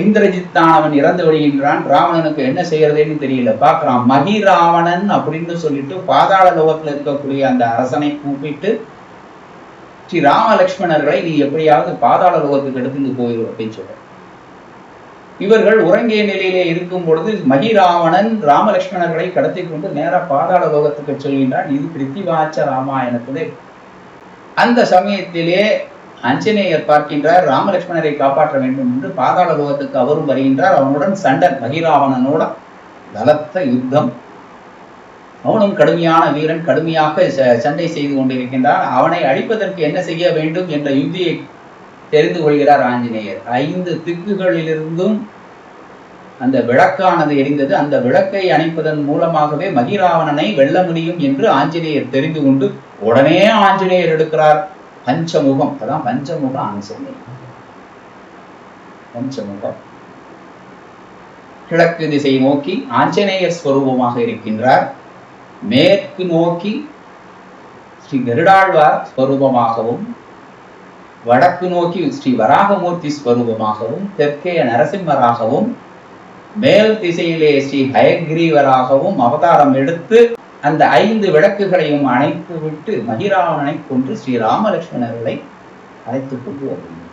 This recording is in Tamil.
இந்திரஜித் தான் அவன் இறந்து விடுகின்றான். ராவணனுக்கு என்ன செய்யறதுன்னு தெரியல. பார்க்கிறான், மகிராவணன் அப்படின்னு சொல்லிட்டு பாதாள லோகத்துல இருக்கக்கூடிய அந்த அரசனை கூப்பிட்டு, ஸ்ரீ ராம லட்சுமணர்களை நீ எப்படியாவது பாதாள லோகத்துக்கு எடுத்துட்டு போயிடும் அப்படின்னு சொல்ற. இவர்கள் உறங்கிய நிலையிலே இருக்கும் பொழுது மகிராவணன் ராமலட்சுமணர்களை கடத்தி கொண்டு நேரா பாதாள லோகத்துக்கு சொல்கின்றான். இது பிரித்திவாச்ச ராமாயணத்திலே. அந்த சமயத்திலே ஆஞ்சநேயர் பார்க்கின்றார், ராமலட்சுமணரை காப்பாற்ற வேண்டும் என்று பாதாள லோகத்துக்கு அவரும் வருகின்றார். அவனுடன் சண்டன் மகிராவணனோட பலத்த யுத்தம். அவனும் கடுமையான வீரன், கடுமையாக சண்டை செய்து கொண்டிருக்கின்றான். அவனை அழிப்பதற்கு என்ன செய்ய வேண்டும் என்ற யுத்தியை தெரிந்து கொள்கிறார் ஆஞ்சநேயர். 5 திக்குகளிலிருந்தும் அந்த விளக்கானது எரிந்தது. அந்த விளக்கை அணைப்பதன் மூலமாகவே மகிராவணனை வெல்ல முடியும் என்று ஆஞ்சநேயர் தெரிந்து கொண்டு உடனே ஆஞ்சநேயர் எடுக்கிறார் பஞ்சமுகம். அதான் பஞ்சமுக ஆஞ்சநேயர். பஞ்சமுகம் கிழக்கு திசை நோக்கி ஆஞ்சநேயர் ஸ்வரூபமாக இருக்கின்றார். மேற்கு நோக்கி ஸ்ரீ கருடாழ்வார் ஸ்வரூபமாகவும், வடக்கு நோக்கி ஸ்ரீ வராகமூர்த்தி ஸ்வரூபமாகவும், தெற்கே நரசிம்மராகவும், மேல் திசையிலே ஸ்ரீ ஹயக்ரீவராகவும் அவதாரம் எடுத்து அந்த 5 விளக்குகளையும் அணைத்து விட்டு மகிராவணனை கொன்று ஸ்ரீ ராமலட்சுமணர்களை அழைத்துக் கொண்டு வருகிறார்.